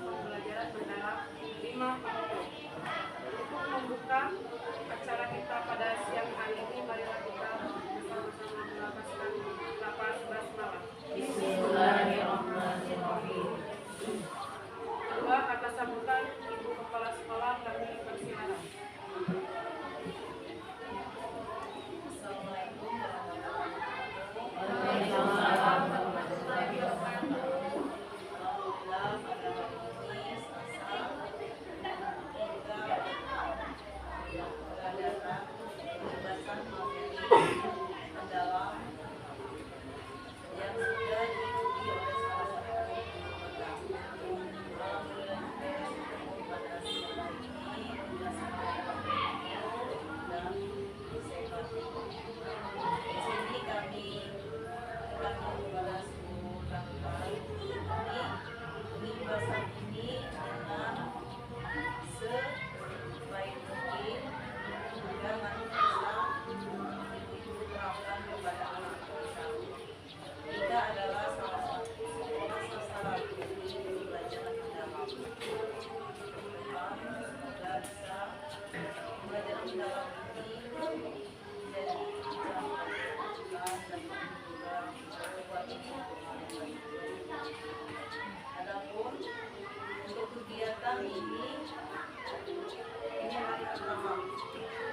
pembelajaran mendalam 5.40. Untuk membuka acara kita pada siang hari ini, marilah kita bersama-sama melafazkan lafaz basmalah. Bismillahirrahmanirrahim. Kedua, atas sambutan Ibu Kepala Sekolah kami persilakan. Assalamualaikum warahmatullahi wabarakatuh. Alhamdulillah pada hari ini Selasa kita mengadakan pembahasan materi mendalam yang sudah diikuti oleh salah satu peserta. Alhamdulillah pada siang hari ini berdasarkan dan sehat. Di sini kami akan membahas tentang pembahasan ini dengan sebaik mungkin jangan bisa diterapkan kepada anak kita. Kita adalah salah satu sekolah sasaran di pembelajaran mendalam. Semoga bisa pembelajaran mendalam ini menjadi jalan kita dan juga buat adapun untuk kegiatan ini hari pertama.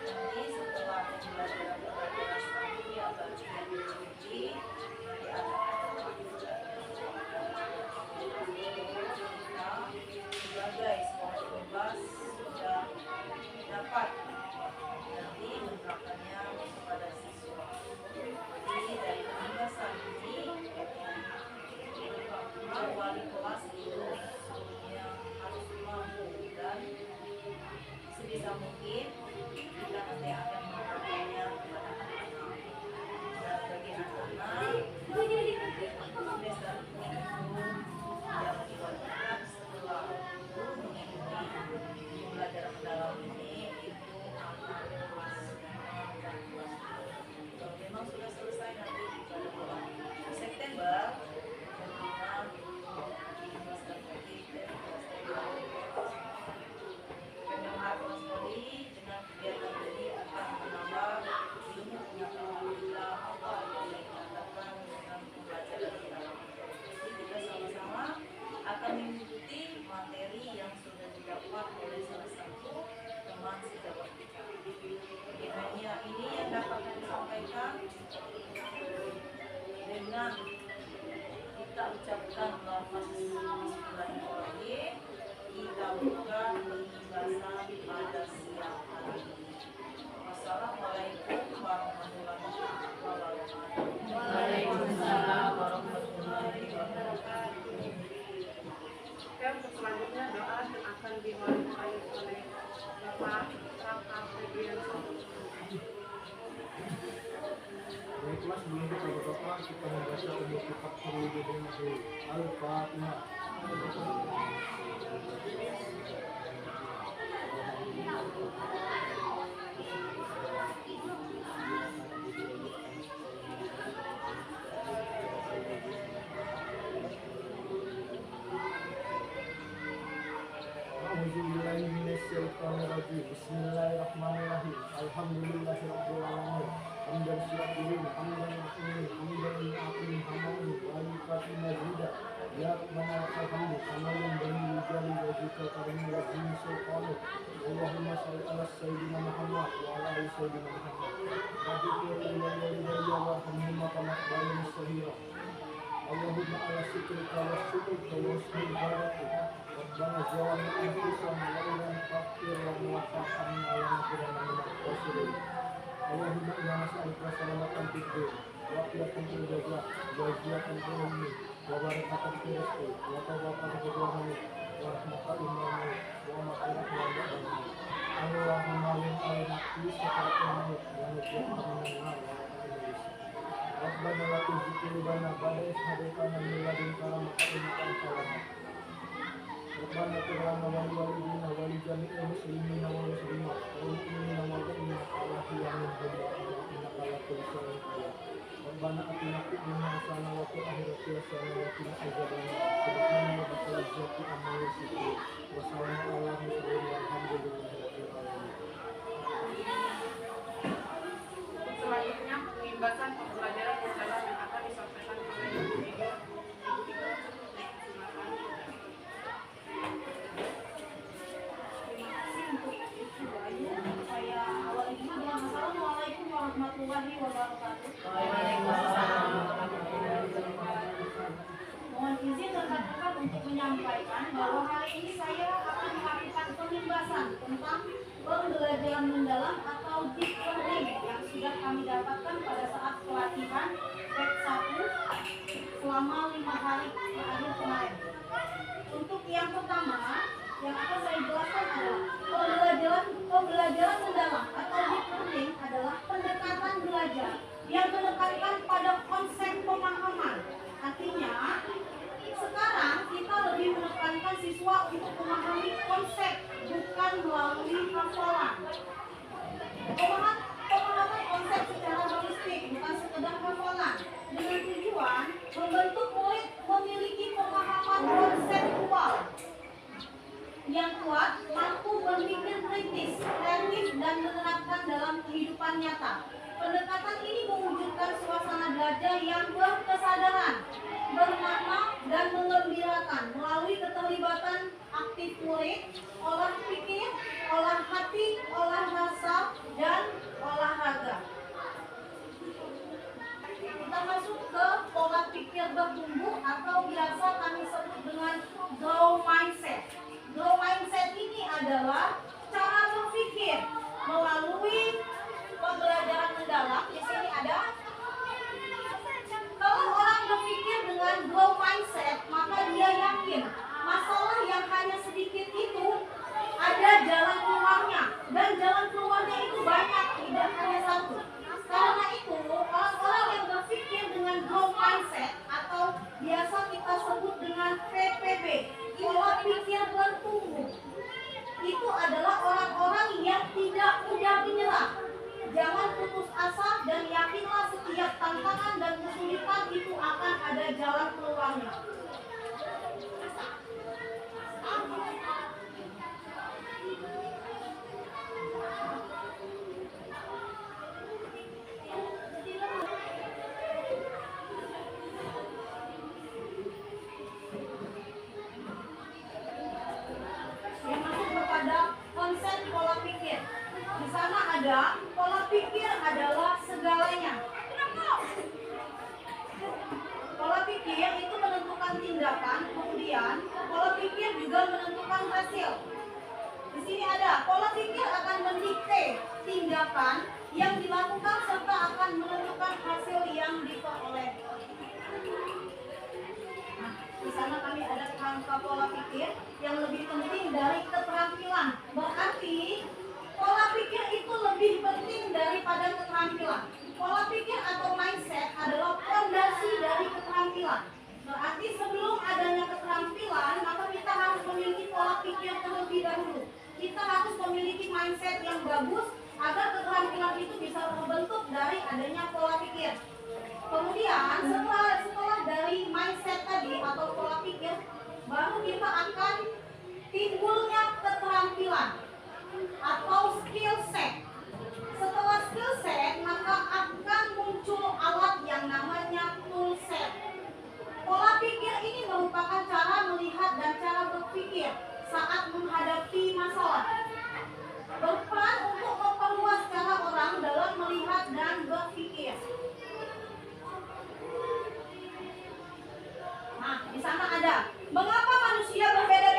Nanti setelah pembelajaran ini akan diikuti nanti ada kita sebagai sekolah bebas sudah dapat nanti menerapkannya kepada siswa. Jadi dari pembahasan ini wali kelas itu yang harus mampu dan sebisa mungkin kita nanti akan menerapkannya kepada anak-anak. Dan bagi anak-anak semester ini yang diwajibkan setelah mengikuti pembelajaran mendalam ini itu anak kelas 6 dan kelas 7. Memang sudah selesai nanti pada bulan September. Dengan kegiatan ini akan menambah ilmu pengetahuan kita apa yang dikatakan dengan pembelajaran mendalam. Jadi kita sama-sama akan mengikuti materi yang sudah didapat oleh salah satu teman sejawat kita. Hanya ini yang dapat kami sampaikan dengan kita ucapkan lafaz bismillahirrahmanirrahim. Kita buka pembahasan pada siang hari ini. Wassalamualaikum warahmatullahi wabarakatuh. Waalaikumsalam warahmatullahi wabarakatuh. Dan untuk selanjutnya doa yang akan diwakilkan oleh Bapak Raka Febriansyah. Baiklah, sebelum kita berdoa, kita membaca untuk kitab terlebih dahulu. Al-Fatihah. Bismillahirrahmanirrahim. Alhamdulillahirabbil alamin. Hamdan syakirin, hamdan mu'minin, hamdan mu'afin, hamdan wa yukati mazida. Ya Rabbana alhamdu, kamalan bani wijali wa jika karimi wa jini sultanu. Allahumma salli ala Sayyidina Muhammad wa ala ali Sayyidina Muhammad. Rabbi firli wa walidayya wa hamhumma kama barani sahira. Allahumma ala syukrika wa syukrika wa husni ibadatika. Rabbana zalamna anfusana wa illam taghfir lana wa tarhamna lanakunanna minal khasirin. Allahumma inna nas'aluka salamatan fid din wa afiyatan fil jasad wa ziyadatan fil ilmi wa barakatan fil rizqi wa tawbatan fil amali wa rahmatan lil mu'minin wa maghfiratan lil mu'minin. Allahumma lin alaina fi sakaratil maut wa najjina minan nar wa al-iblis. Rabbana la tuzigh qulubana ba'da idh hadaytana wa hab lana min ladunka rahmatan innaka antal wahhab. Rabbana ighfir lana wa li walidina wa li jami'il muslimina wal muslimat wal mu'minina wal mu'minat al-ahya'i minhum innaka ala kulli syai'in qadir. Rabbana atina fid dunya hasanah wa fil akhirati hasanah wa qina adzabannar. Subhana rabbika rabbil izzati amma yasifun wa salamun alal mursalin walhamdulillahi rabbil alamin. Selanjutnya pengimbasan pembelajaran mendalam yang akan disampaikan oleh Ibu Ida. Terima kasih untuk Ibu Ayu. Saya awali dulu dengan Assalamualaikum warahmatullahi wabarakatuh. Waalaikumsalam warahmatullahi wabarakatuh. Mohon izin rekan-rekan untuk menyampaikan bahwa hari ini saya akan melakukan pengimbasan tentang pembelajaran mendalam atau deep learning yang sudah kami dapatkan pada saat pelatihan batch 1 selama 5 hari terakhir kemarin. Untuk yang pertama, yang akan saya jelaskan adalah pembelajaran mendalam atau deep learning adalah pendekatan belajar yang menekankan pada konsep pemahaman. Artinya, sekarang kita lebih menekankan siswa untuk memahami konsep, bukan melalui hafalan. Pemahaman konsep secara holistik, bukan sekedar hafalan, dengan tujuan membentuk murid memiliki pemahaman konseptual yang kuat, mampu berpikir kritis, kreatif, dan menerapkan dalam kehidupan nyata. Pendekatan ini mewujudkan suasana belajar yang berkesadaran, bermakna, dan menggembirakan melalui keterlibatan aktif murid, olah pikir, olah hati, olah rasa, dan olahraga. Kita masuk ke pola pikir bertumbuh atau biasa kami sebut dengan growth mindset. Growth mindset ini adalah cara berpikir melalui pembelajaran mendalam. Di sini ada. Kalau orang berpikir dengan growth mindset, maka dia yakin masalah yang hanya sedikit itu ada jalan keluarnya, dan jalan keluarnya itu banyak, tidak hanya satu. Karena itu, orang-orang yang berpikir dengan growth mindset atau biasa kita sebut dengan PPB, pola pikir bertumbuh, itu adalah orang-orang yang tidak mudah menyerah. Jangan putus asa dan yakinlah setiap tantangan dan kesulitan itu akan ada jalan keluarnya. Yang masuk kepada konsep pola pikir. Di sana ada pola pikir adalah segalanya. Pola pikir itu menentukan tindakan, kemudian pola pikir juga menentukan hasil. Di sini ada pola pikir akan mendikte tindakan yang dilakukan serta akan menentukan hasil yang diperoleh. Nah, di sana kami ada kerangka pola pikir yang lebih penting dari keterampilan. Berarti pola pikir itu lebih penting daripada keterampilan. Pola pikir atau mindset adalah fondasi dari keterampilan. Berarti sebelum adanya keterampilan, maka kita harus memiliki pola pikir terlebih dahulu. Kita harus memiliki mindset yang bagus agar keterampilan itu bisa terbentuk dari adanya pola pikir. Kemudian setelah dari mindset tadi atau pola pikir, baru kita akan timbulnya keterampilan atau skill set. Setelah skill set, maka akan muncul alat yang namanya tool set. Pola pikir ini merupakan cara melihat dan cara berpikir saat menghadapi masalah. Berperan untuk memperluas cara orang dalam melihat dan berpikir. Nah, di sana ada mengapa manusia berbeda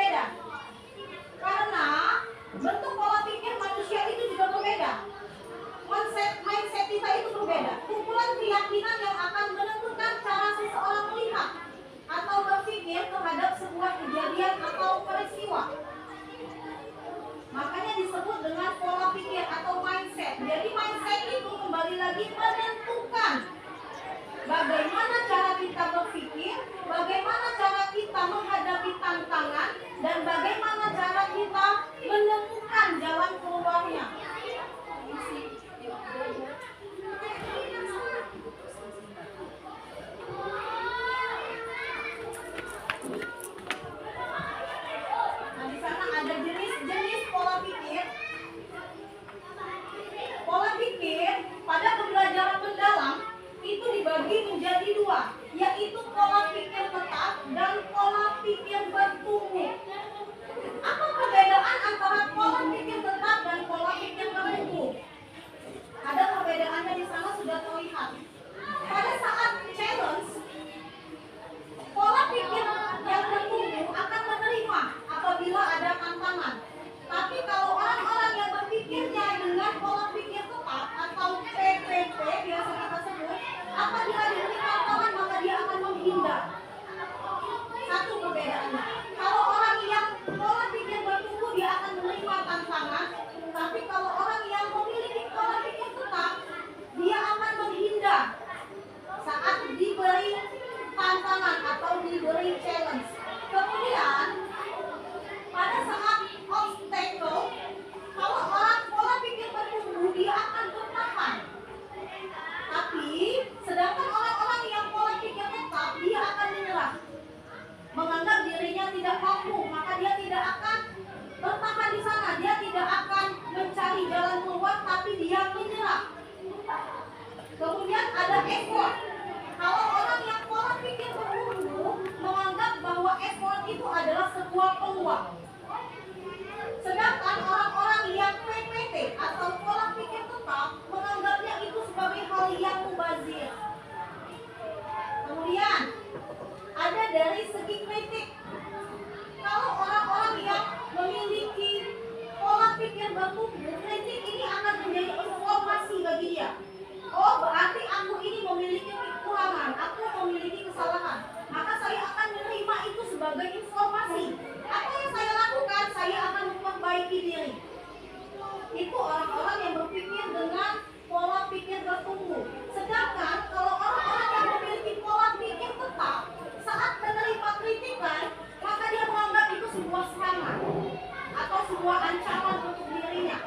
sebuah ancaman untuk dirinya,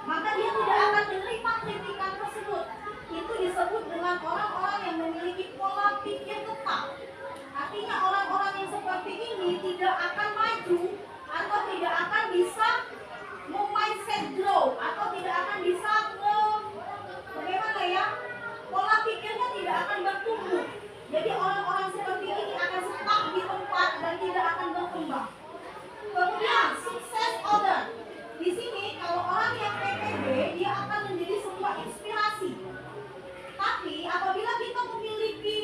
maka dia tidak akan menerima kritikan tersebut. Itu disebut dengan orang-orang yang memiliki pola pikir tetap. Artinya orang-orang yang seperti ini tidak akan maju atau tidak akan bisa mindset grow atau tidak akan bisa bagaimana ya, pola pikirnya tidak akan bertumbuh. Jadi orang-orang seperti ini akan stuck di tempat dan tidak akan berkembang. Kemudian sukses order. Di sini kalau orang yang PPB dia akan menjadi sebuah inspirasi. Tapi apabila kita memiliki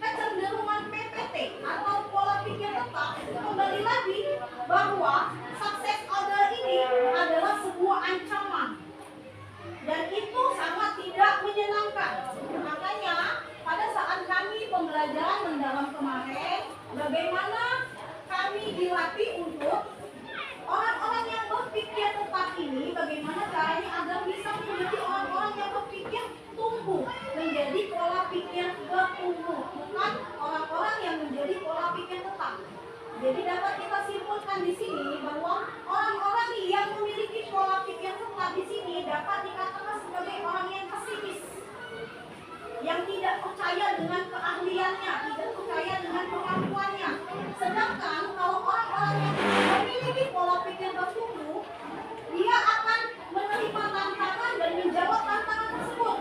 kecenderungan PPT atau pola pikir tetap, kembali lagi bahwa sukses order ini adalah sebuah ancaman. Dan itu sangat tidak menyenangkan. Makanya pada saat kami pembelajaran mendalam kemarin, bagaimana kami dilatih untuk orang-orang yang berpikir tetap ini, bagaimana caranya agar bisa menjadi orang-orang yang berpikir tumbuh, menjadi pola pikir bertumbuh, bukan orang-orang yang menjadi pola pikir tetap. Jadi dapat kita simpulkan di sini bahwa orang-orang yang memiliki pola pikir tetap di sini dapat dikatakan sebagai orang yang pesimis, yang tidak percaya dengan keahliannya, tidak percaya dengan kemampuannya. Sedangkan kalau orang-orang yang memiliki pola pikir bertumbuh, dia akan menerima tantangan dan menjawab tantangan tersebut.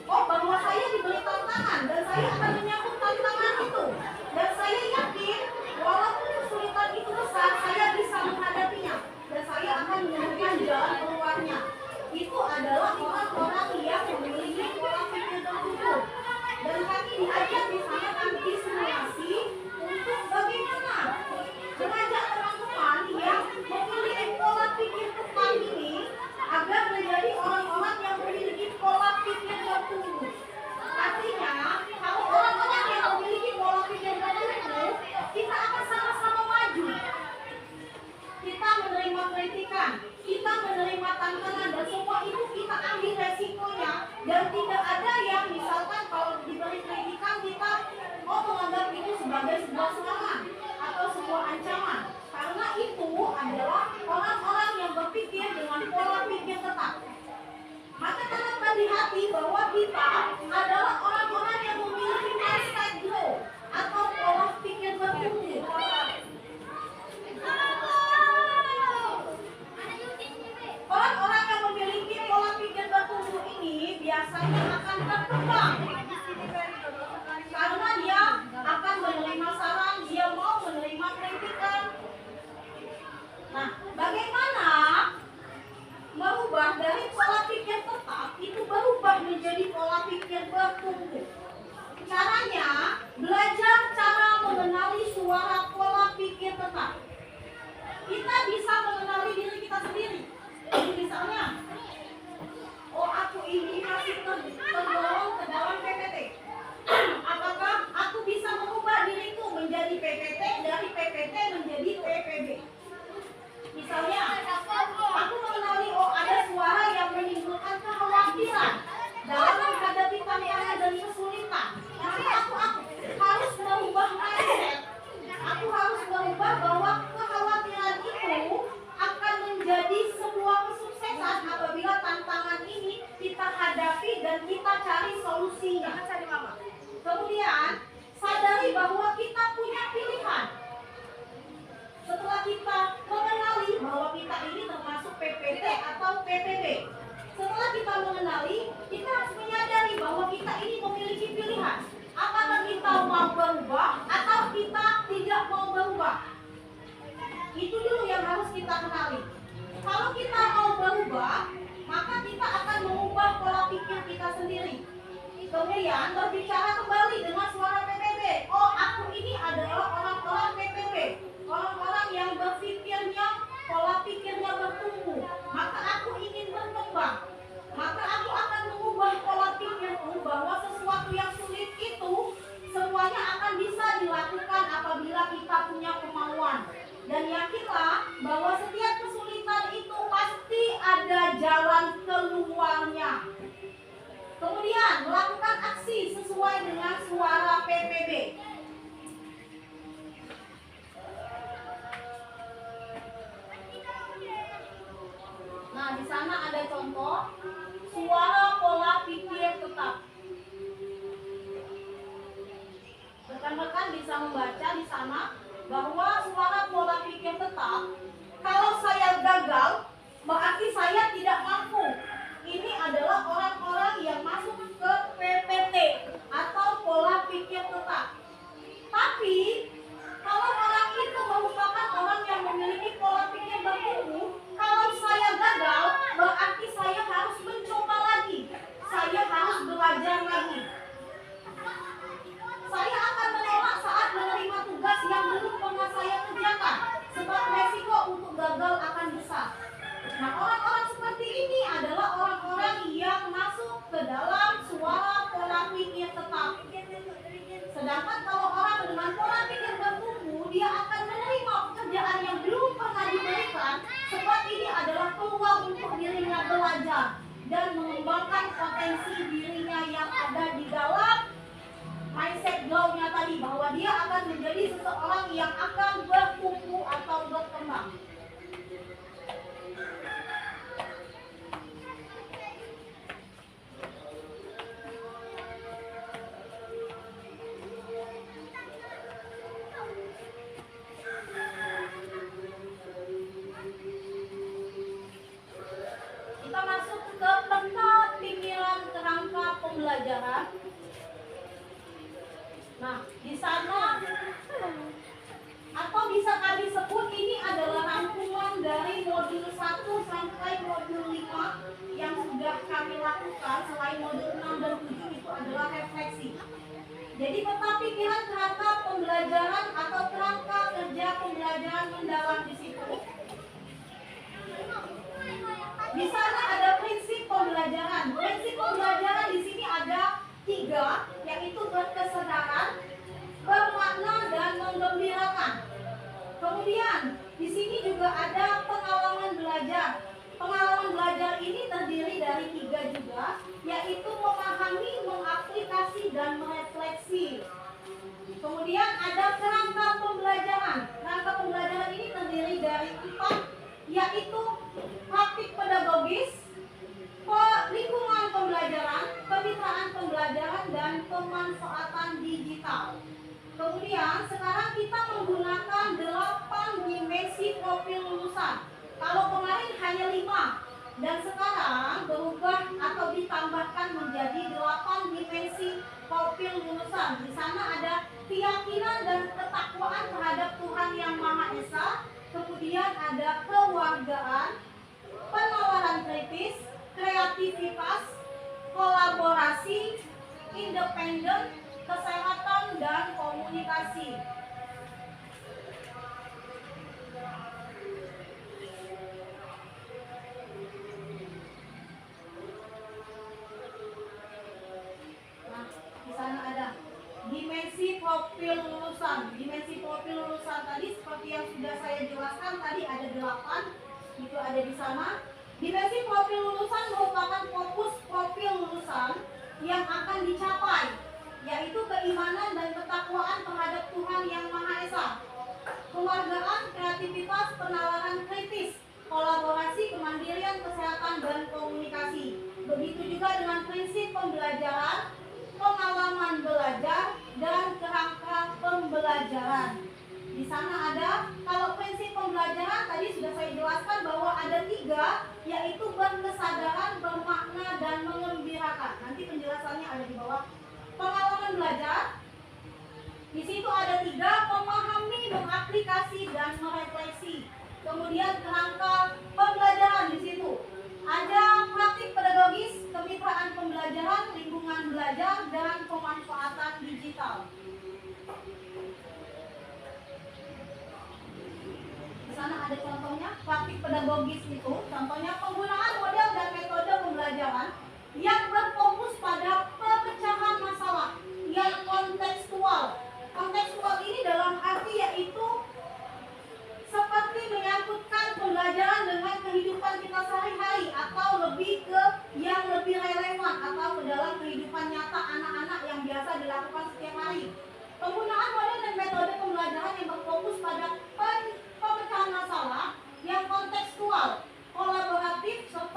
Oh, bahwa saya diberi tantangan dan saya akan menyambut tantangan itu. Dan saya yakin walaupun kesulitan itu besar, saya bisa menghadapinya dan saya akan menemukan jalan keluarnya. Itu adalah orang-orang yang memiliki pola pikir bertumbuh. Dan kami diajak di sana nanti simulasi untuk bagaimana mengajak teman-teman yang memiliki pola pikir tetap ini agar menjadi orang-orang yang memiliki pola pikir bertumbuh. Artinya, kalau orang-orang yang memiliki pola pikir bertumbuh, kita akan sama-sama maju. Kita menerima kritikan, kita menerima tantangan, dan semua itu kita ambil resikonya. Dan tidak ada yang misalkan kalau diberi kritikan kita menganggap itu sebagai sebuah serangan atau sebuah ancaman. Karena itu adalah orang-orang yang berpikir dengan pola pikir tetap. Maka tanam di hati bahwa kita adalah orang-orang yang memiliki mindset grow atau pola pikir bertumbuh. Orang-orang yang memiliki pola pikir bertumbuh ini biasanya akan berkembang karena dia akan menerima saran, dia mau menerima kritikan. Nah, bagaimana merubah dari pola pikir tetap itu berubah menjadi pola pikir bertumbuh? Caranya, belajar cara mengenali suara pola pikir tetap. Kita bisa mengenali diri kita sendiri. Jadi misalnya, oh aku ini masih tergolong ke dalam PPT. Apakah aku bisa mengubah diriku menjadi PPT, dari PPT menjadi PPB? Misalnya, aku mengenali oh ada suara yang menimbulkan kekhawatiran dalam menghadapi tantangan dan kesulitan. Maka aku harus merubah mindset. Aku harus merubah bahwa kekhawatiran itu akan menjadi sebuah kesuksesan apabila tantangan ini kita hadapi dan kita cari solusinya. Kemudian sadari bahwa kita punya pilihan. Setelah kita mengenali bahwa kita ini termasuk PPT atau PPB, setelah kita mengenali, kita harus menyadari bahwa kita ini memiliki pilihan. Apakah kita mau berubah atau kita tidak mau berubah? Itu dulu yang harus kita kenali. Kalau kita mau berubah, maka kita akan mengubah pola pikir kita sendiri. Kemudian berbicara kembali dengan suara PPB. Oh, aku ini adalah orang-orang PPB. Orang-orang yang berpikirnya, pola pikirnya bertumbuh. Maka aku ingin berkembang. Maka aku akan mengubah pola pikirku bahwa sesuatu yang sulit itu semuanya akan bisa dilakukan apabila kita punya kemauan. Dan yakinlah bahwa setiap kesulitan itu pasti ada jalan keluarnya. Kemudian melakukan aksi sesuai dengan suara PPB. Nah, di sana ada contoh suara pola pikir tetap. Rekan-rekan bisa membaca di sana bahwa suara pola pikir tetap, kalau saya gagal, berarti saya tidak mampu. Ini adalah orang-orang yang masuk ke PPT atau pola pikir tetap. Tapi kalau orang itu merupakan orang yang memiliki pola pikir bertumbuh, kalau saya gagal, berarti saya harus mencoba lagi. Saya harus belajar lagi. Saya akan menolak saat menerima tugas yang belum pernah saya kerjakan, sebab resiko untuk gagal akan besar. Nah, orang-orang seperti ini adalah orang-orang yang masuk ke dalam suara pola pikir tetap. Sedangkan kalau orang dengan pola pikir bertumbuh, dia akan menerima pekerjaan yang belum pernah diberikan, sebab ini adalah peluang untuk dirinya belajar dan mengembangkan potensi dirinya yang ada di dalam mindset grow-nya tadi, bahwa dia akan menjadi seseorang yang akan bertumbuh atau berkembang. Kita masuk ke peta pikiran kerangka pembelajaran. Nah, di sana atau bisa kami sebut ini adalah rangkuman dari modul 1 sampai modul 5 yang sudah kami lakukan. Selain modul 6 dan 7 itu adalah refleksi. Jadi peta pikiran kerangka pembelajaran atau kerangka kerja pembelajaran mendalam di situ. Di sana ada prinsip pembelajaran. Prinsip pembelajaran di sini ada 3, yaitu berkesadaran, bermakna, dan menggembirakan. Kemudian di sini juga ada pengalaman belajar. Pengalaman belajar ini terdiri dari 3 juga, yaitu memahami, mengaplikasi, dan merefleksi. Kemudian ada kerangka pembelajaran. Kerangka pembelajaran ini terdiri dari 4, yaitu praktik pedagogis, lingkungan pembelajaran, kemitraan pembelajaran, dan pemanfaatan digital. Kemudian sekarang kita menggunakan 8 dimensi profil lulusan. Kalau kemarin hanya 5, dan sekarang berubah atau ditambahkan menjadi 8 dimensi profil lulusan. Di sana ada keyakinan dan ketakwaan terhadap Tuhan Yang Maha Esa. Kemudian ada kewargaan, penawaran kritis, kreativitas, kolaborasi, independen, kesehatan, dan komunikasi. Nah, di sana ada dimensi profil lulusan. Dimensi profil lulusan tadi seperti yang sudah saya jelaskan tadi ada 8, itu ada di sana. Dimensi profil lulusan merupakan fokus profil lulusan yang akan dicapai, yaitu keimanan dan ketakwaan terhadap Tuhan Yang Maha Esa, kewargaan, kreativitas, penawaran kritis, kolaborasi, kemandirian, kesehatan, dan komunikasi. Begitu juga dengan prinsip pembelajaran, pengalaman belajar, dan kerangka pembelajaran. Di sana ada, kalau prinsip pembelajaran tadi sudah saya jelaskan bahwa ada 3, yaitu berkesadaran, bermakna, dan mengembirakan. Nanti penjelasannya ada di bawah. Pengalaman belajar, di situ ada 3, memahami, mengaplikasi, dan merefleksi. Kemudian kerangka pembelajaran di situ ada praktik pedagogis, kemitraan pembelajaran, lingkungan belajar, dan pemanfaatan digital. Di sana ada contohnya, praktik pedagogis itu, contohnya penggunaan model dan metode pembelajaran yang berfokus pada pemecahan masalah yang kontekstual. Kontekstual ini dalam arti yaitu seperti menyangkutkan pembelajaran dengan kehidupan kita sehari-hari, atau lebih ke yang lebih relevan atau ke dalam kehidupan nyata anak-anak yang biasa dilakukan setiap hari. Penggunaan model dan metode pembelajaran yang berfokus pada pemecahan masalah yang kontekstual, kolaboratif, serta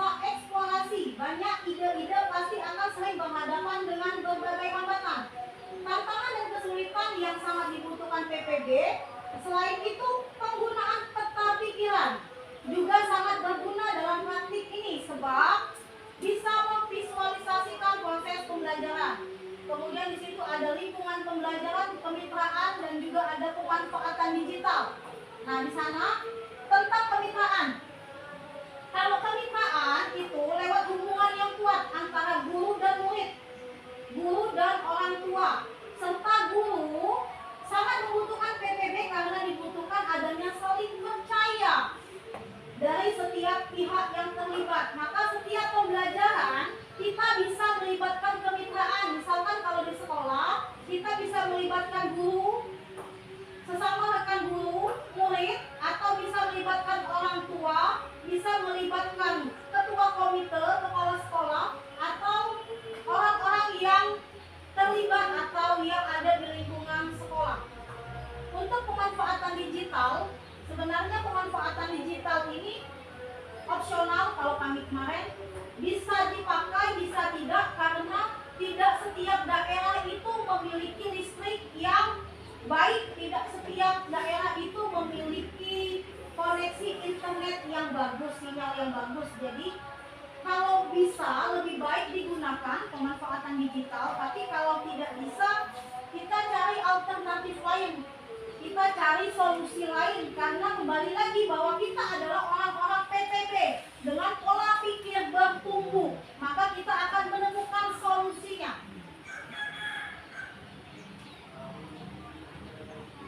PPB. Selain itu, penggunaan peta pikiran juga sangat berguna dalam praktik ini sebab bisa memvisualisasikan proses pembelajaran. Kemudian di situ ada lingkungan pembelajaran, kemitraan, dan juga ada pemanfaatan digital. Nah, di sana tentang kemitraan. Kalau kemitraan itu lewat hubungan yang kuat antara guru dan murid, guru dan orang tua, serta guru sangat membutuhkan PPB karena dibutuhkan adanya saling percaya dari setiap pihak yang terlibat. Maka setiap pembelajaran kita bisa melibatkan kemitraan. Misalkan kalau di sekolah kita bisa melibatkan guru, sesama rekan guru, murid, atau bisa melibatkan orang tua, bisa melibatkan ketua komite, kepala sekolah, atau orang-orang yang terlibat atau yang ada di lingkungan sekolah. Untuk pemanfaatan digital, sebenarnya pemanfaatan digital ini opsional kalau kami kemarin, bisa dipakai, bisa tidak, karena tidak setiap daerah itu memiliki listrik yang baik, tidak setiap daerah itu memiliki koneksi internet yang bagus, sinyal yang bagus. Jadi kalau bisa lebih baik digunakan pemanfaatan digital, tapi kalau tidak bisa kita cari alternatif lain, kita cari solusi lain, karena kembali lagi bahwa kita adalah orang-orang PPB dengan pola pikir bertumbuh, maka kita akan menemukan solusinya.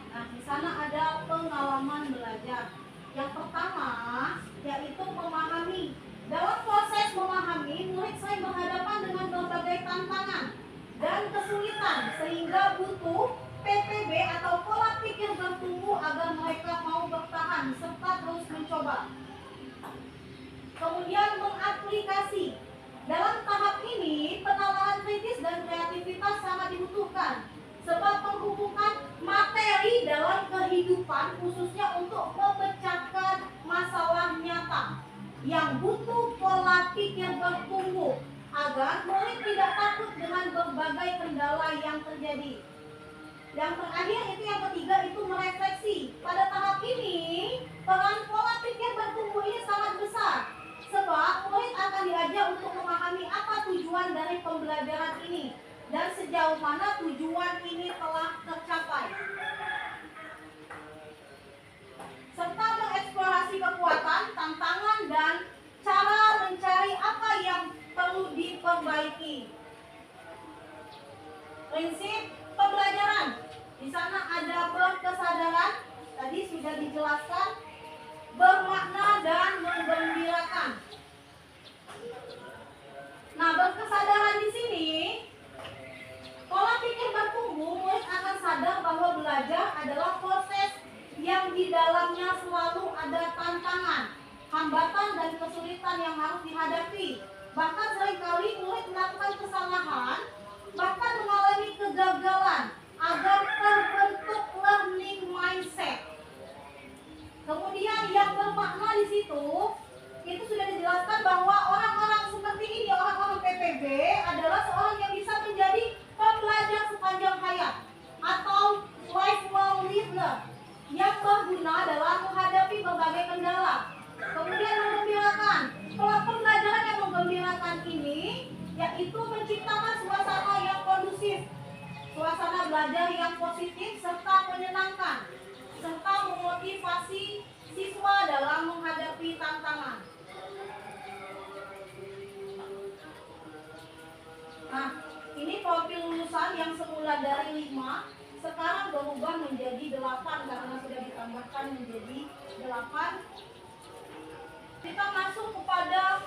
Nah, di sana ada pengalaman belajar. Yang pertama yaitu memahami. Dalam proses memahami, murid sering berhadapan dengan berbagai tantangan dan kesulitan sehingga butuh PPB atau pola pikir bertumbuh agar mereka mau bertahan serta terus mencoba. Kemudian mengaplikasi. Dalam tahap ini, penalaran kritis dan kreativitas sangat dibutuhkan sebab menghubungkan materi dalam kehidupan khususnya untuk memecahkan masalah nyata yang butuh pola pikir bertumbuh agar murid tidak takut dengan berbagai kendala yang terjadi. Yang terakhir itu yang ketiga itu merefleksi. Pada tahap ini peran pola pikir bertumbuh ini sangat besar sebab murid akan diajak untuk memahami apa tujuan dari pembelajaran ini dan sejauh mana tujuan ini telah tercapai, serta mengeksplorasi kekuatan, tantangan, dan cara mencari apa yang perlu diperbaiki. Prinsip pembelajaran. Di sana ada berkesadaran, tadi sudah dijelaskan, bermakna dan menggembirakan. Nah, berkesadaran di sini, pola pikir bertumbuh, murid akan sadar bahwa belajar adalah proses yang di dalamnya selalu ada tantangan, hambatan, dan kesulitan yang harus dihadapi. Bahkan seringkali murid melakukan kesalahan, bahkan mengalami kegagalan agar terbentuk learning mindset. Kemudian yang bermakna di situ, itu sudah dijelaskan bahwa orang-orang seperti ini, orang-orang PPB adalah seorang yang bisa menjadi pembelajar sepanjang hayat atau lifelong learner yang berguna dalam menghadapi berbagai kendala. Kemudian menggembirakan. Pembelajaran yang menggembirakan ini yaitu menciptakan suasana yang kondusif, suasana belajar yang positif serta menyenangkan, serta memotivasi siswa dalam menghadapi tantangan. Nah, ini profil lulusan yang semula dari 5 sekarang berubah menjadi 8 karena sudah ditambahkan menjadi 8. Kita masuk kepada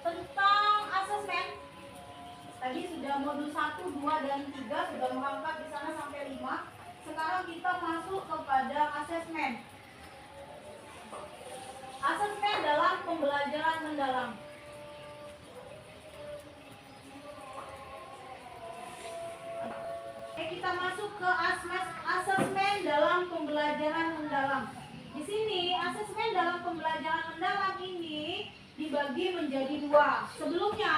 tentang asesmen. Tadi sudah modul 1, 2, dan 3 sudah merangkap di sana sampai 5. Sekarang kita masuk kepada asesmen. Asesmen dalam pembelajaran mendalam. Kita masuk ke asesmen dalam pembelajaran mendalam. Di sini asesmen dalam pembelajaran mendalam ini dibagi menjadi 2. Sebelumnya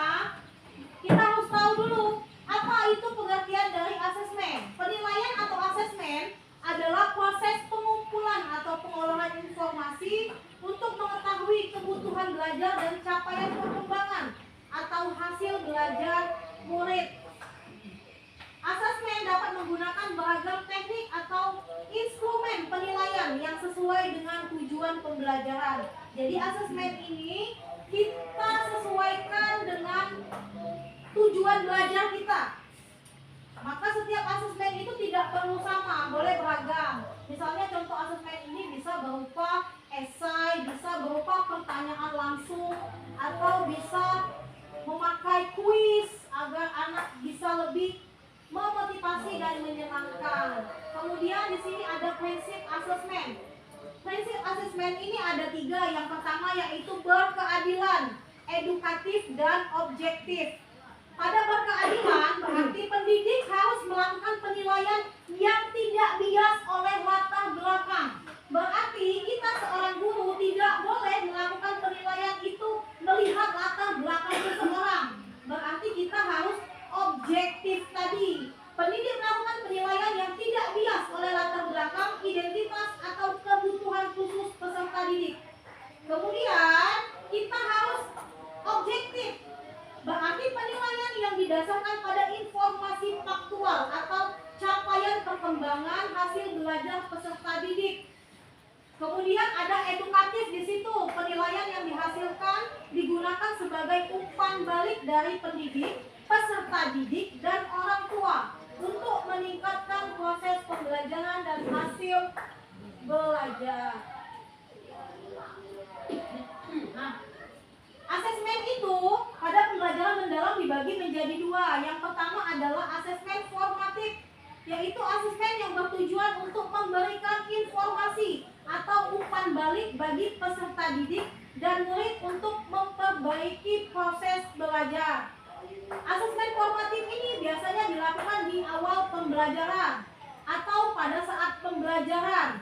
kita harus tahu dulu apa itu pengertian dari asesmen. Penilaian atau asesmen adalah proses pengumpulan atau pengolahan informasi untuk mengetahui kebutuhan belajar dan capaian perkembangan atau hasil belajar murid. Asesmen dapat menggunakan beragam teknik atau instrumen penilaian yang sesuai dengan tujuan pembelajaran. Jadi asesmen ini kita sesuaikan dengan tujuan belajar kita. Maka setiap asesmen itu tidak perlu sama, boleh beragam. Misalnya contoh asesmen ini bisa berupa esai, bisa berupa pertanyaan langsung, atau bisa memakai kuis agar anak bisa lebih memotivasi dan menyenangkan. Kemudian di sini ada prinsip asesmen. Prinsip asesmen ini ada 3. Yang pertama yaitu berkeadilan, edukatif, dan objektif. Pada berkeadilan berarti pendidik harus melakukan penilaian yang tidak bias oleh latar belakang. Berarti kita seorang guru tidak boleh melakukan penilaian itu melihat latar belakang seseorang. Berarti kita harus objektif tadi. Pendidik melakukan penilaian yang tidak bias oleh latar belakang, identitas, atau kebutuhan khusus peserta didik. Kemudian kita harus objektif. Berarti penilaian yang didasarkan pada informasi faktual atau capaian perkembangan hasil belajar peserta didik. Kemudian ada edukatif di situ. Penilaian yang dihasilkan digunakan sebagai umpan balik dari pendidik, peserta didik, dan orang tua untuk meningkatkan proses pembelajaran dan hasil belajar. Nah, asesmen itu pada pembelajaran mendalam dibagi menjadi 2. Yang pertama adalah asesmen formatif, yaitu asesmen yang bertujuan untuk memberikan informasi atau umpan balik bagi peserta didik dan murid untuk memperbaiki proses belajar. Asesmen formatif ini biasanya dilakukan di awal pembelajaran atau pada saat pembelajaran.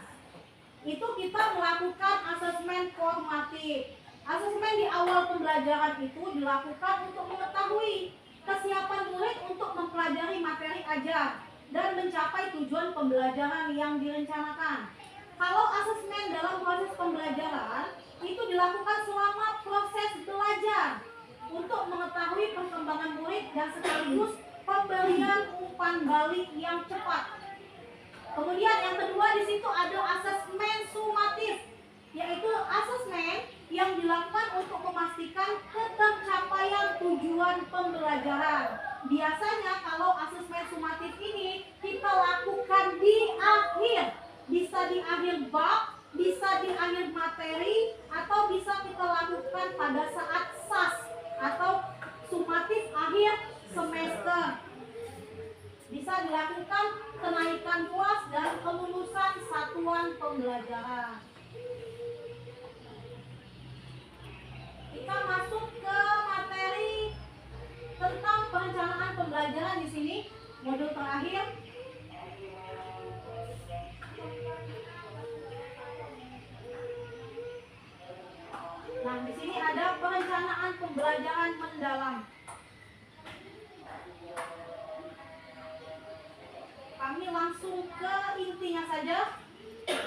Itu kita melakukan asesmen formatif. Asesmen di awal pembelajaran itu dilakukan untuk mengetahui kesiapan murid untuk mempelajari materi ajar dan mencapai tujuan pembelajaran yang direncanakan. Kalau asesmen dalam proses pembelajaran itu dilakukan selama proses belajar untuk mengetahui perkembangan murid dan sekaligus pemberian umpan balik yang cepat. Kemudian yang kedua di situ ada asesmen sumatif, yaitu asesmen yang dilakukan untuk memastikan ketercapaian tujuan pembelajaran. Biasanya kalau asesmen sumatif ini kita lakukan di akhir, bisa di akhir bab, bisa di akhir materi, atau bisa kita lakukan pada saat SAS atau sumatif akhir semester. Bisa dilakukan kenaikan puas dan kelulusan satuan pembelajaran. Kita masuk ke materi tentang perencanaan pembelajaran di sini, modul terakhir. Nah, di sini ada perencanaan pembelajaran mendalam. Kami langsung ke intinya saja,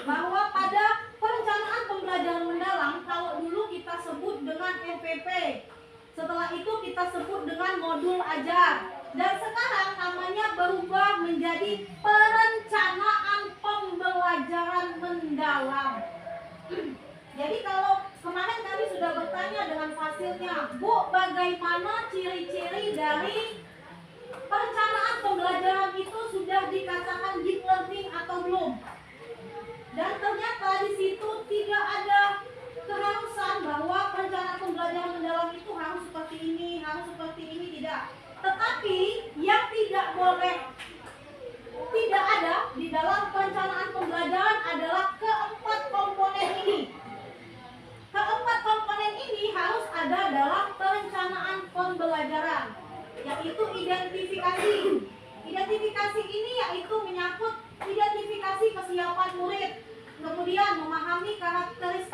bahwa pada perencanaan pembelajaran mendalam, kalau dulu kita sebut dengan MPP, setelah itu kita sebut dengan modul ajar, dan sekarang namanya berubah menjadi perencanaan pembelajaran mendalam. Jadi kalau kemarin kami sudah bertanya dengan hasilnya, Bu, bagaimana ciri-ciri dari perencanaan pembelajaran itu sudah dikatakan deep learning atau belum? Dan ternyata di situ tidak ada keharusan bahwa perencanaan pembelajaran mendalam itu harus seperti ini, tidak. Tetapi yang tidak boleh tidak ada di dalam perencanaan pembelajaran adalah keempat komponen ini. Keempat komponen ini harus ada dalam perencanaan pembelajaran, yaitu identifikasi. Identifikasi ini yaitu menyangkut identifikasi kesiapan murid, kemudian memahami karakteristik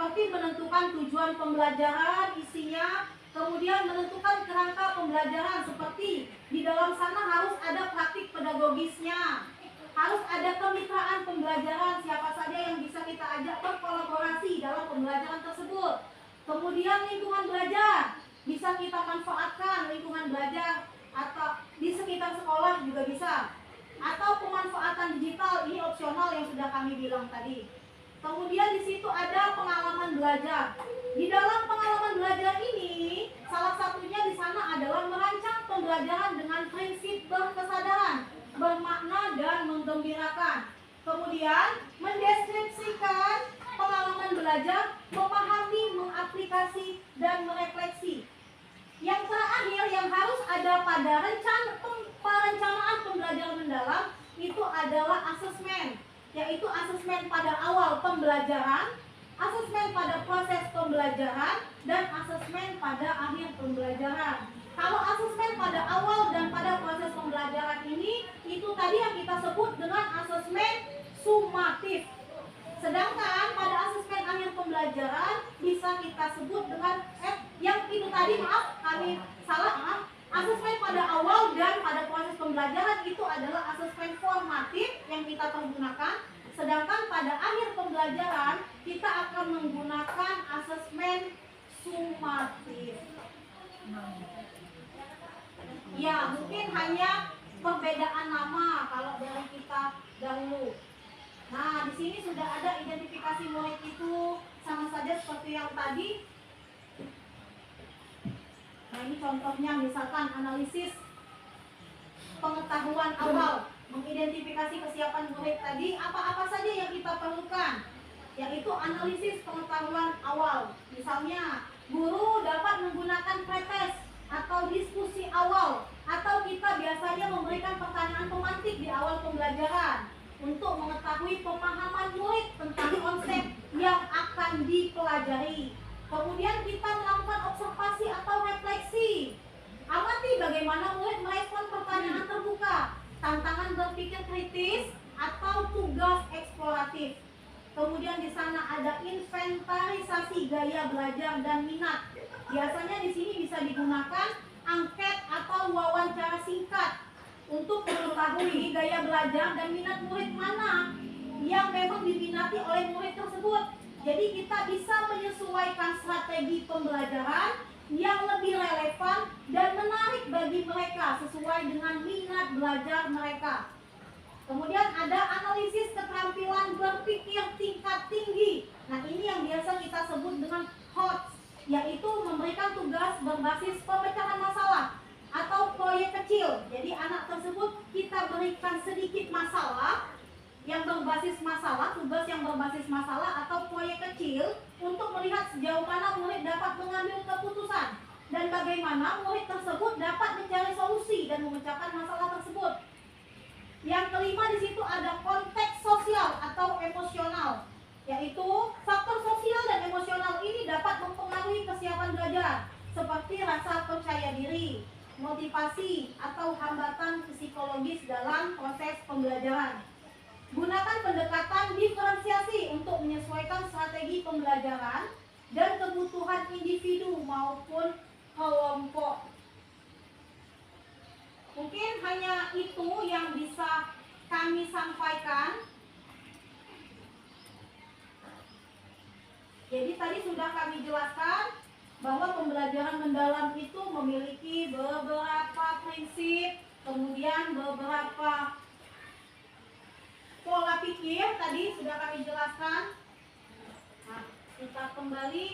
seperti menentukan tujuan pembelajaran, isinya, kemudian menentukan kerangka pembelajaran seperti di dalam sana harus ada praktik pedagogisnya, harus ada kemitraan pembelajaran, siapa saja yang bisa kita ajak berkolaborasi dalam pembelajaran tersebut. Kemudian lingkungan belajar, bisa kita manfaatkan lingkungan belajar atau di sekitar sekolah juga bisa. Atau pemanfaatan digital, ini opsional yang sudah kami bilang tadi. Kemudian di situ ada pengalaman belajar. Di dalam pengalaman belajar ini, salah satunya di sana adalah merancang pembelajaran dengan prinsip berkesadaran, bermakna dan menggembirakan. Kemudian mendeskripsikan pengalaman belajar, memahami, mengaplikasi, dan merefleksi. Yang terakhir yang harus ada pada perencanaan pembelajaran mendalam itu adalah asesmen, yaitu asesmen pada awal pembelajaran, asesmen pada proses pembelajaran, dan asesmen pada akhir pembelajaran. Kalau asesmen pada awal dan pada proses pembelajaran ini, itu tadi yang kita sebut dengan asesmen sumatif. Sedangkan pada asesmen akhir pembelajaran bisa kita sebut dengan yang itu tadi, maaf kami salah, asesmen pada awal dan pada proses pembelajaran itu adalah asesmen formatif yang kita pergunakan. Sedangkan pada akhir pembelajaran kita akan menggunakan asesmen sumatif. Ya, mungkin hanya perbedaan nama kalau dari kita dahulu. Nah, di sini sudah ada identifikasi murid itu sama saja seperti yang tadi. Nah, ini contohnya misalkan analisis pengetahuan awal, mengidentifikasi kesiapan murid tadi, apa-apa saja yang kita perlukan, yaitu analisis pengetahuan awal. Misalnya, guru dapat menggunakan pretest atau diskusi awal, atau kita biasanya memberikan pertanyaan pemantik di awal pembelajaran untuk mengetahui pemahaman murid tentang konsep yang akan dipelajari. Kemudian kita melakukan observasi atau refleksi. Amati bagaimana murid merespon pertanyaan terbuka, tantangan berpikir kritis, atau tugas eksploratif. Kemudian di sana ada inventarisasi gaya belajar dan minat. Biasanya di sini bisa digunakan angket atau wawancara singkat untuk mengetahui gaya belajar dan minat murid mana yang memang diminati oleh murid tersebut. Jadi kita bisa menyesuaikan strategi pembelajaran yang lebih relevan dan menarik bagi mereka sesuai dengan minat belajar mereka. Kemudian ada analisis keterampilan berpikir tingkat tinggi. Nah, ini yang biasa kita sebut dengan HOTS, yaitu memberikan tugas berbasis pemecahan masalah atau proyek kecil. Jadi anak tersebut kita berikan sedikit masalah yang berbasis masalah, tugas yang berbasis masalah atau proyek kecil untuk melihat sejauh mana murid dapat mengambil keputusan dan bagaimana murid tersebut dapat mencari solusi dan memecahkan masalah tersebut. Yang kelima di situ ada konteks sosial atau emosional, yaitu faktor sosial dan emosional ini dapat mempengaruhi kesiapan belajar seperti rasa percaya diri, motivasi, atau hambatan psikologis dalam proses pembelajaran. Gunakan pendekatan diferensiasi untuk menyesuaikan strategi pembelajaran dan kebutuhan individu maupun kelompok. Mungkin hanya itu yang bisa kami sampaikan. Jadi tadi sudah kami jelaskan bahwa pembelajaran mendalam itu memiliki beberapa prinsip, kemudian beberapa pola pikir tadi sudah kami jelaskan. Nah, kita kembali.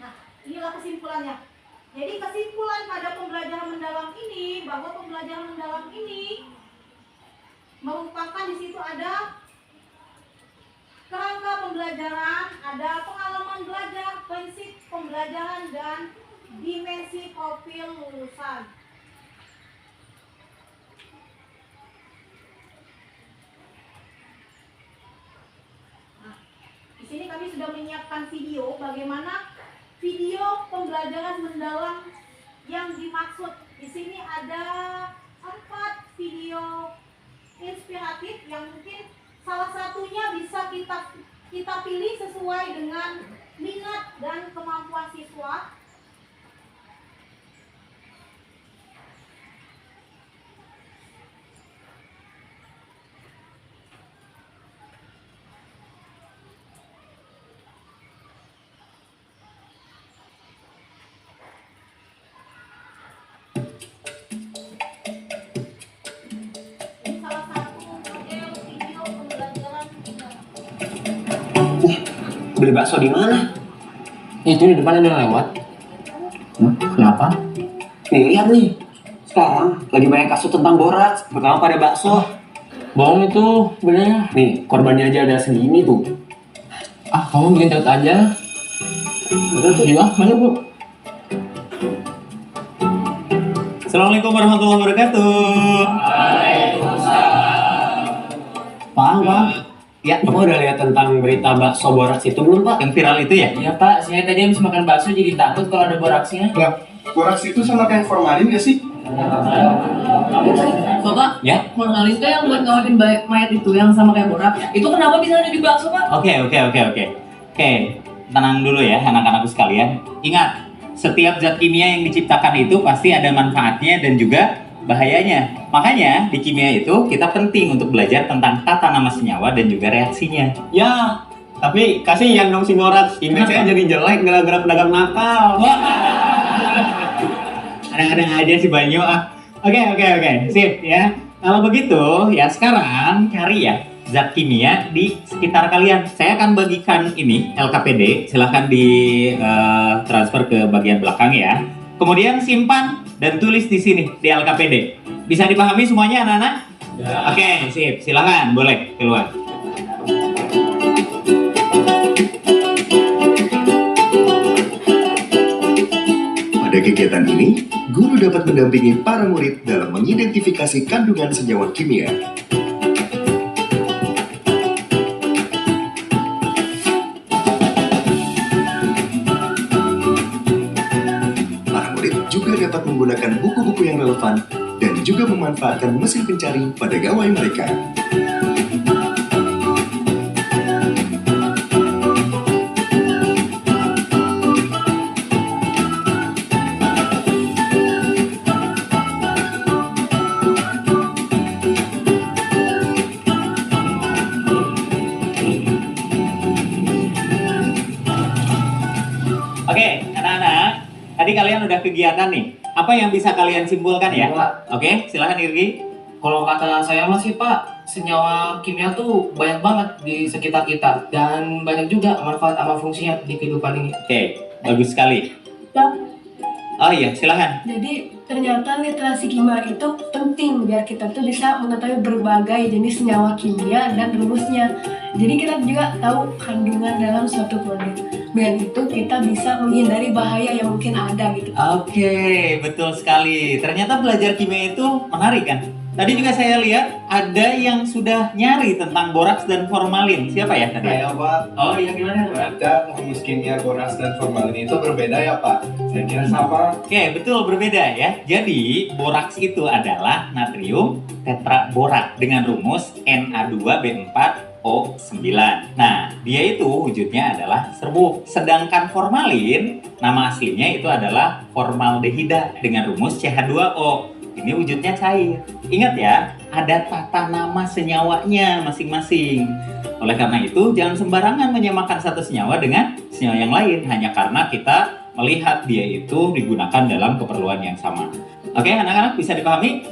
Nah, inilah kesimpulannya. Jadi kesimpulan pada pembelajaran mendalam ini bahwa pembelajaran mendalam ini merupakan di situ ada kerangka pembelajaran, ada pengalaman belajar, prinsip pembelajaran, dan dimensi profil lulusan. Nah, di sini kami sudah menyiapkan video bagaimana video pembelajaran mendalam yang dimaksud. Di sini ada 4 video inspiratif yang mungkin salah satunya bisa kita pilih sesuai dengan minat dan kemampuan siswa. Ini salah satu model video pembelajaran mendalam. Beli bakso di mana? Itu di depan ada lewat. Kenapa? Nih, lihat nih. Sekarang lagi banyak kasus tentang boraks. Pertama pada bakso. Bohong itu benernya. Nih, korbannya aja ada segini tuh. Ah, kamu bikin takut aja. Betul tuh, iya, mana bu? Assalamualaikum warahmatullahi wabarakatuh. Pak. Ya, kamu udah lihat tentang berita bakso boraks itu belum, Pak? Yang viral itu ya? Iya Pak, saya tadi habis makan bakso jadi takut kalau ada boraksnya. Nah, boraks itu sama kayak formalin gak sih? Bapak, Ya? formalin itu yang buat ngawatin mayat itu yang sama kayak boraks. Itu kenapa bisa ada di bakso Pak? Oke. Oke, tenang dulu ya anak-anakku sekalian. Ingat, setiap zat kimia yang diciptakan itu pasti ada manfaatnya dan juga bahayanya. Makanya di kimia itu kita penting untuk belajar tentang tata nama senyawa dan juga reaksinya. Ya, tapi kasihan dong si boraks. Image saya jadi jelek gara-gara pedagang nakal. Kadang-kadang aja si Banyu ah. Oke, sip ya. Kalau begitu ya sekarang cari ya zat kimia di sekitar kalian. Saya akan bagikan ini LKPD. Silahkan di transfer ke bagian belakang ya. Kemudian simpan dan tulis di sini di LKPD. Bisa dipahami semuanya anak-anak? Ya. Oke, sip. Silahkan boleh keluar. Pada kegiatan ini, guru dapat mendampingi para murid dalam mengidentifikasi kandungan senyawa kimia. Para murid juga dapat menggunakan buku-buku yang relevan dan juga memanfaatkan mesin pencari pada gawai mereka. Oke, anak-anak. Tadi kalian udah kegiatan nih. Apa yang bisa kalian simpulkan ya? Oke, silahkan Irgi. Kalau kata saya masih Pak, senyawa kimia tuh banyak banget di sekitar kita dan banyak juga manfaat sama fungsinya di kehidupan ini. Oke, bagus sekali. Pak, Oh iya, silahkan. jadi ternyata literasi kimia itu penting biar kita tuh bisa mengetahui berbagai jenis senyawa kimia dan rumusnya. Jadi kita juga tahu kandungan dalam suatu produk. Dengan itu kita bisa menghindari bahaya yang mungkin ada gitu. Oke, betul sekali. Ternyata belajar kimia itu menarik kan? Tadi juga saya lihat ada yang sudah nyari tentang boraks dan formalin. Siapa ya tadi? Saya Pak, Oh iya, gimana? ternyata rumus kimia boraks dan formalin itu berbeda ya Pak. Saya kira sama. Oke, betul berbeda ya. Jadi, boraks itu adalah natrium tetraborat dengan rumus Na2B4O9. Nah, dia itu wujudnya adalah serbuk. Sedangkan formalin, nama aslinya itu adalah formaldehida dengan rumus CH2O. Ini wujudnya cair. Ingat ya, ada tata nama senyawanya masing-masing. Oleh karena itu, jangan sembarangan menyamakan satu senyawa dengan senyawa yang lain hanya karena kita melihat dia itu digunakan dalam keperluan yang sama. Oke, anak-anak bisa dipahami?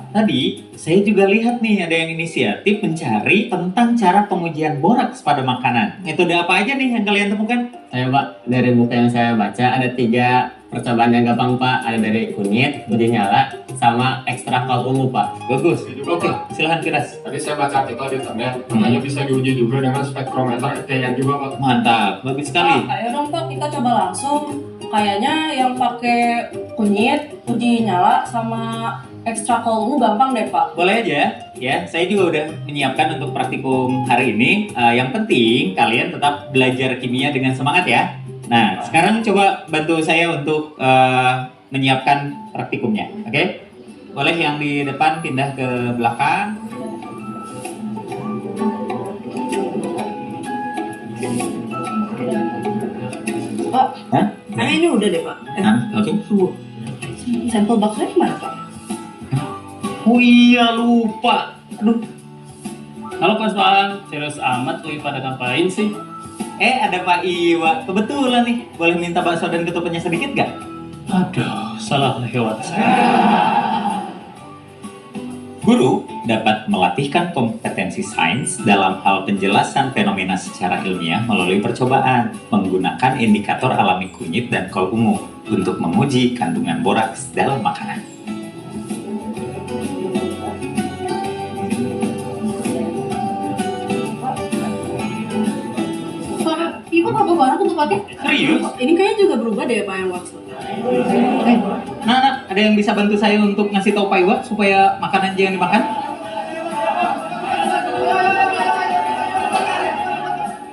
Tadi, saya juga lihat nih ada yang inisiatif mencari tentang cara pengujian boraks pada makanan. Metode apa aja nih yang kalian temukan? Saya Pak, dari buku yang saya baca ada 3 percobaan yang gampang Pak. Ada dari kunyit, uji nyala, sama ekstrak kol ungu Pak. Bagus. Oke, silahkan Kiras. Tadi saya baca artikel di internet, katanya bisa diuji juga dengan spektrometer kekayaan juga Pak. Mantap, bagus sekali. Ayo dong Pak, kita coba langsung. Kayaknya yang pakai kunyit, uji nyala, sama ekstrak kol ungu gampang deh Pak. Boleh aja, ya. Saya juga udah menyiapkan untuk praktikum hari ini. Yang penting kalian tetap belajar kimia dengan semangat ya. Nah, sekarang coba bantu saya untuk menyiapkan praktikumnya, oke? Boleh yang di depan pindah ke belakang. Pak, Hah? kayaknya ini udah deh Pak. Oke. Sampel bakarnya mana Pak? Oh iya lupa. Aduh. Halo kawan, serius amat tuh pada ngapain sih? Ada Pak Iwa. Kebetulan nih, boleh minta bakso dan ketupatnya sedikit gak? Aduh, salah lewat saya. Guru dapat melatihkan kompetensi sains dalam hal penjelasan fenomena secara ilmiah melalui percobaan menggunakan indikator alami kunyit dan kol ungu untuk menguji kandungan boraks dalam makanan. Pak, Ibu berapa barang untuk pakai? Serius? Ini kayaknya juga berubah deh Pak yang waktu. Nah, ada yang bisa bantu saya untuk ngasih tahu Pak Iwa supaya makanan jangan dimakan?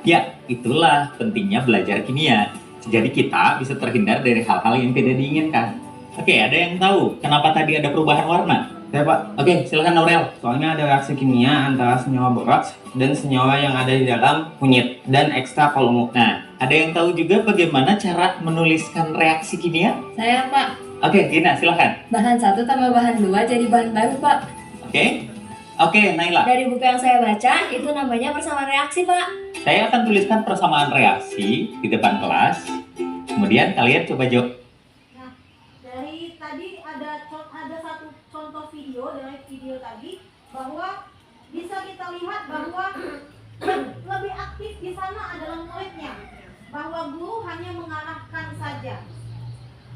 Ya, itulah pentingnya belajar kimia. Jadi kita bisa terhindar dari hal-hal yang tidak diinginkan. Oke, ada yang tahu kenapa tadi ada perubahan warna? Ya Pak, Oke, silakan Aurel. soalnya ada reaksi kimia antara senyawa boraks dan senyawa yang ada di dalam kunyit dan ekstra kol ungu. Nah, ada yang tahu juga bagaimana cara menuliskan reaksi kimia? Saya Pak, Oke, Gina, silakan. bahan 1 tambah bahan 2 jadi bahan baru Pak. Oke, Naila. Dari buku yang saya baca, itu namanya persamaan reaksi Pak. Saya akan tuliskan persamaan reaksi di depan kelas. Kemudian kalian coba jawab. Nah, dari tadi ada satu contoh video dari video tadi bahwa bisa kita lihat bahwa lebih aktif di sana adalah muridnya, bahwa guru hanya mengarahkan saja.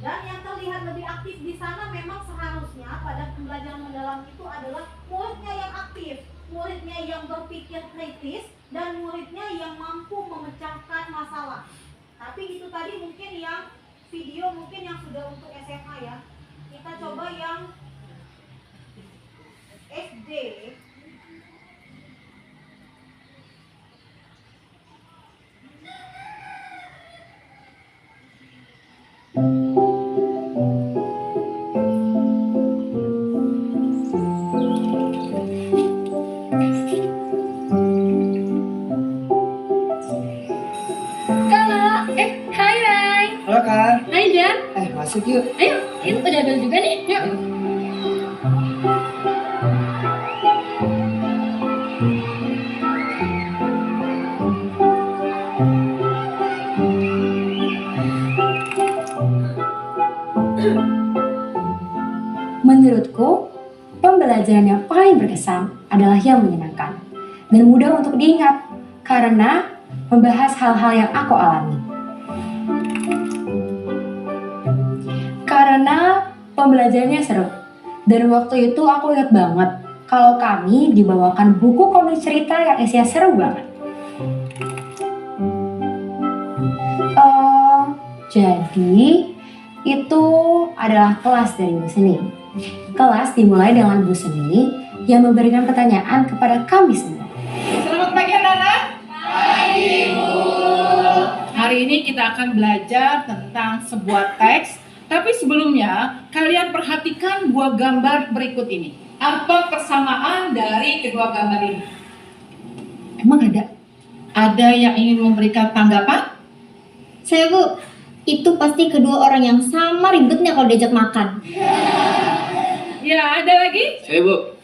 Dan yang terlihat lebih aktif di sana memang seharusnya pada pembelajaran mendalam itu adalah muridnya yang aktif, muridnya yang berpikir kritis, dan muridnya yang mampu memecahkan masalah. Tapi itu tadi mungkin yang video mungkin yang sudah untuk SMA ya. Kita coba yang SD. Hai. Halo Kak. Hai Dan. Masuk yuk. Ayo, ini udah bel juga nih. Yuk. Menurutku, pembelajaran yang paling berkesan adalah yang menyenangkan dan mudah untuk diingat karena membahas hal-hal yang aku alami. Karena pembelajarannya seru dan waktu itu aku ingat banget kalau kami dibawakan buku komik cerita yang isinya seru banget. Jadi itu adalah kelas dari Bu Seni. Kelas dimulai dengan Bu Seni yang memberikan pertanyaan kepada kami semua. Selamat pagi anak-anak. Pagi Bu. Hari ini kita akan belajar tentang sebuah teks. Tapi sebelumnya kalian perhatikan dua gambar berikut ini. Apa persamaan dari kedua gambar ini? Emang ada? Ada yang ingin memberikan tanggapan? Saya Bu, itu pasti kedua orang yang sama ribetnya kalau diajak makan. Ya, ada lagi? Saya Bu,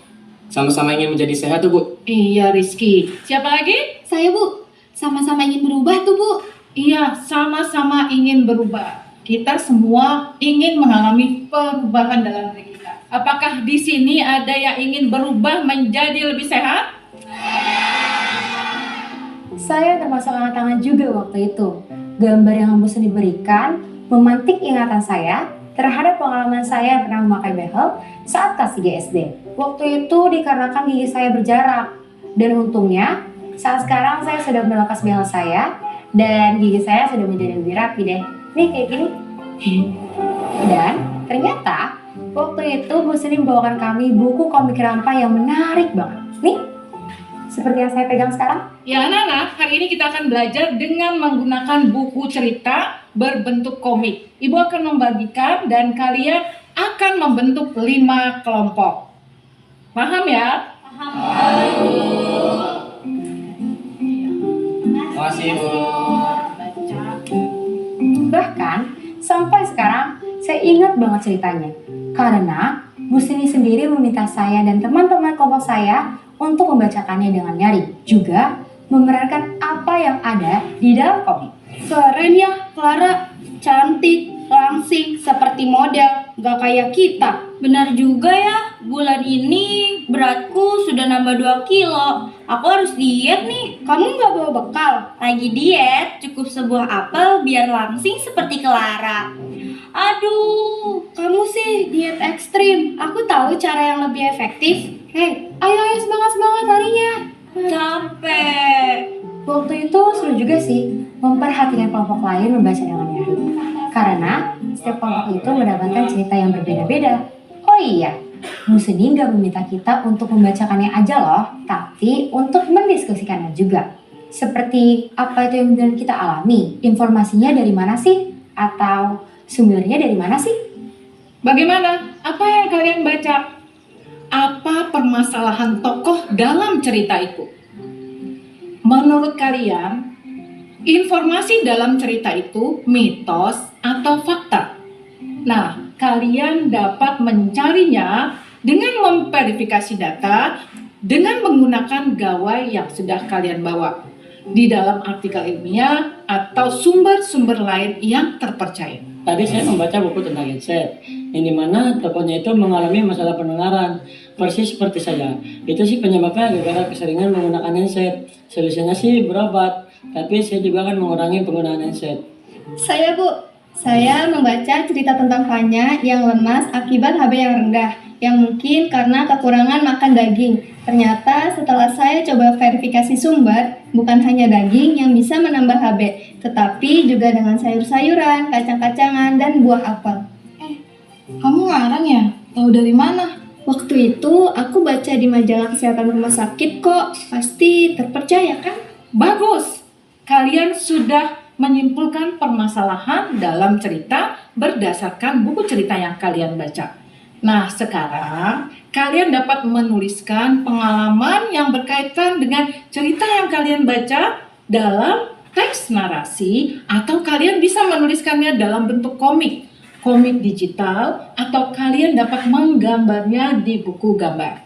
sama-sama ingin menjadi sehat tuh Bu. Iya Rizky. Siapa lagi? Saya Bu, sama-sama ingin berubah tuh Bu. Iya, sama-sama ingin berubah. Kita semua ingin mengalami perubahan dalam diri kita. Apakah di sini ada yang ingin berubah menjadi lebih sehat? Saya termasuk angkat tangan juga waktu itu. Gambar yang Bu Seni berikan memantik ingatan saya terhadap pengalaman saya pernah memakai behel saat kelas 3 SD. Waktu itu dikarenakan gigi saya berjarak. Dan untungnya saat sekarang saya sudah melepas behel saya dan gigi saya sudah menjadi lebih rapi deh. Nih kayak gini. Dan ternyata waktu itu Bu Seni membawakan kami buku komik Rampa yang menarik banget. Nih, seperti yang saya pegang sekarang? Ya anak-anak, hari ini kita akan belajar dengan menggunakan buku cerita berbentuk komik. Ibu akan membagikan dan kalian akan membentuk 5 kelompok. Paham ya? Terima kasih, Bu. Bahkan sampai sekarang saya ingat banget ceritanya. Karena Bu Sini sendiri meminta saya dan teman-teman kelompok saya untuk membacakannya dengan nyaring. Juga memerankan apa yang ada di dalam komik. Keren ya, Clara. Cantik, langsing, seperti model. Gak kayak kita. Benar juga ya, bulan ini beratku sudah nambah 2 kilo. Aku harus diet nih. Kamu gak bawa bekal? Lagi diet, cukup sebuah apel biar langsing seperti Clara. Aduh, kamu sih diet ekstrim. Aku tahu cara yang lebih efektif. Hei, ayo semangat larinya. Capek. Waktu itu seru juga sih memperhatikan kelompok lain membaca dengan nyaring. Karena setiap kelompok itu mendapatkan cerita yang berbeda-beda. Oh iya, Bu Seni nggak meminta kita untuk membacakannya aja loh, tapi untuk mendiskusikannya juga. Seperti apa itu yang benar kita alami? Informasinya dari mana sih? Atau sumbernya dari mana sih? Bagaimana? Apa yang kalian baca? Apa permasalahan tokoh dalam cerita itu? Menurut kalian, informasi dalam cerita itu mitos atau fakta? Nah, kalian dapat mencarinya dengan memverifikasi data dengan menggunakan gawai yang sudah kalian bawa di dalam artikel ilmiah atau sumber-sumber lain yang terpercaya. Tadi saya membaca buku tentang headset, yang dimana tokohnya itu mengalami masalah pendengaran, persis seperti saya. Itu sih penyebabnya gara-gara keseringan menggunakan headset. Solusinya sih berobat, tapi saya juga akan mengurangi penggunaan headset. Saya membaca cerita tentang Fanya yang lemas akibat HB yang rendah, yang mungkin karena kekurangan makan daging. Ternyata setelah saya coba verifikasi sumber, bukan hanya daging yang bisa menambah HB, tetapi juga dengan sayur-sayuran, kacang-kacangan, dan buah apel. Kamu ngarang ya? Tahu dari mana? Waktu itu aku baca di majalah kesehatan rumah sakit kok, pasti terpercaya kan? Bagus, kalian sudah menyimpulkan permasalahan dalam cerita berdasarkan buku cerita yang kalian baca. Nah, sekarang kalian dapat menuliskan pengalaman yang berkaitan dengan cerita yang kalian baca dalam teks narasi, atau kalian bisa menuliskannya dalam bentuk komik digital, atau kalian dapat menggambarnya di buku gambar.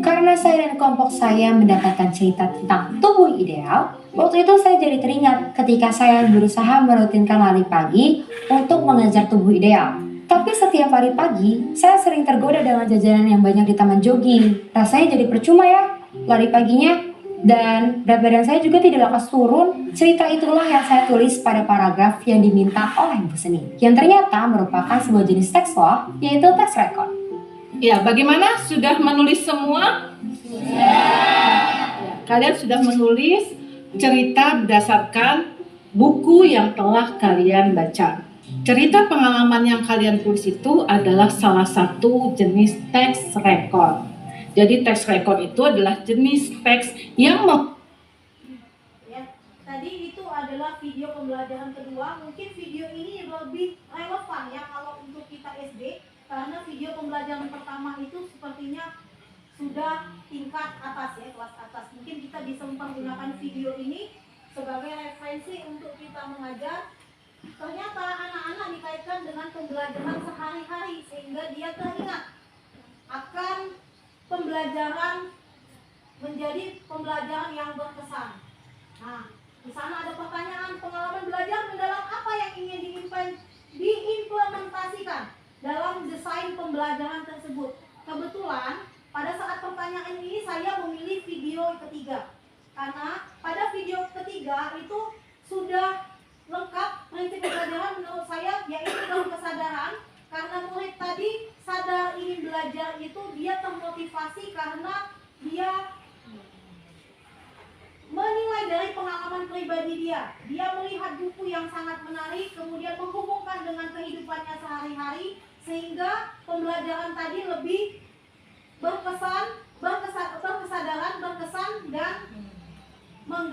Karena saya dan kelompok saya mendapatkan cerita tentang tubuh ideal, waktu itu saya jadi teringat ketika saya berusaha merutinkan lari pagi untuk mengejar tubuh ideal. Tapi setiap hari pagi, saya sering tergoda dengan jajanan yang banyak di taman jogging. Rasanya jadi percuma ya, lari paginya. Dan berat badan saya juga tidak lekas turun. Cerita itulah yang saya tulis pada paragraf yang diminta oleh Bu Seni, yang ternyata merupakan sebuah jenis teks loh, yaitu teks rekor. Ya, bagaimana? Sudah menulis semua? Sudah. Kalian sudah menulis cerita berdasarkan buku yang telah kalian baca. Cerita pengalaman yang kalian tulis itu adalah salah satu jenis teks rekor. Jadi teks rekor itu adalah jenis teks yang Tadi itu adalah video pembelajaran kedua. Mungkin video ini lebih relevan ya kalau untuk kita SD, karena video pembelajaran pertama itu sepertinya sudah tingkat atas ya, kelas atas. Mungkin kita bisa mempergunakan video ini sebagai referensi untuk kita mengajar. Ternyata anak-anak dikaitkan dengan pembelajaran sehari-hari sehingga dia teringat akan pembelajaran menjadi pembelajaran yang berkesan. Nah, di sana ada pertanyaan, pengalaman belajar mendalam apa yang ingin diimplementasikan dalam desain pembelajaran tersebut. Kebetulan pada saat pertanyaan ini saya memilih video ketiga, karena pada video ketiga itu sudah lengkap prinsip pembelajaran menurut saya, yaitu dalam kesadaran. Karena murid tadi sadar ingin belajar itu, dia termotivasi karena dia menilai dari pengalaman pribadi dia. Dia melihat buku yang sangat menarik, kemudian menghubungkan dengan kehidupannya sehari-hari, sehingga pembelajaran tadi lebih berkesan, berkesadaran, berkesan, dan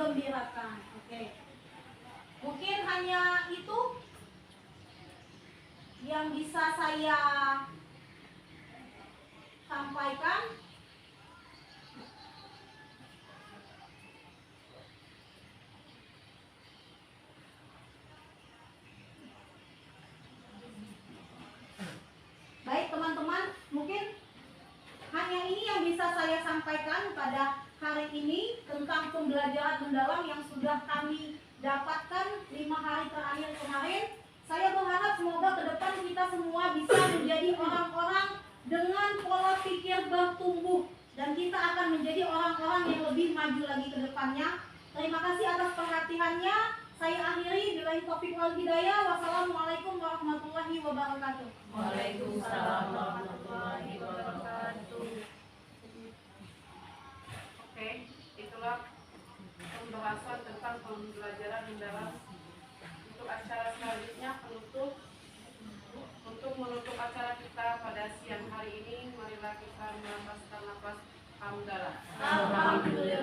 menggembirakan. Oke. Mungkin hanya itu yang bisa saya sampaikan. Baik teman-teman, mungkin hanya ini yang bisa saya sampaikan pada hari ini tentang pembelajaran mendalam yang sudah kami dapatkan 5 hari terakhir kemarin. Saya berharap semoga ke depan kita semua bisa menjadi orang-orang dengan pola pikir bertumbuh dan kita akan menjadi orang-orang yang lebih maju lagi ke depannya. Terima kasih atas perhatiannya. Saya akhiri, billahi taufiq wal hidayah. Wassalamualaikum warahmatullahi wabarakatuh. Waalaikumsalam warahmatullahi wabarakatuh. Oke, itulah pembahasan tentang pembelajaran mendalam. Untuk acara selanjutnya penutup. Untuk menutup acara kita pada siang hari ini, marilah kita menambahkan nafas hamdalah. Alhamdulillah.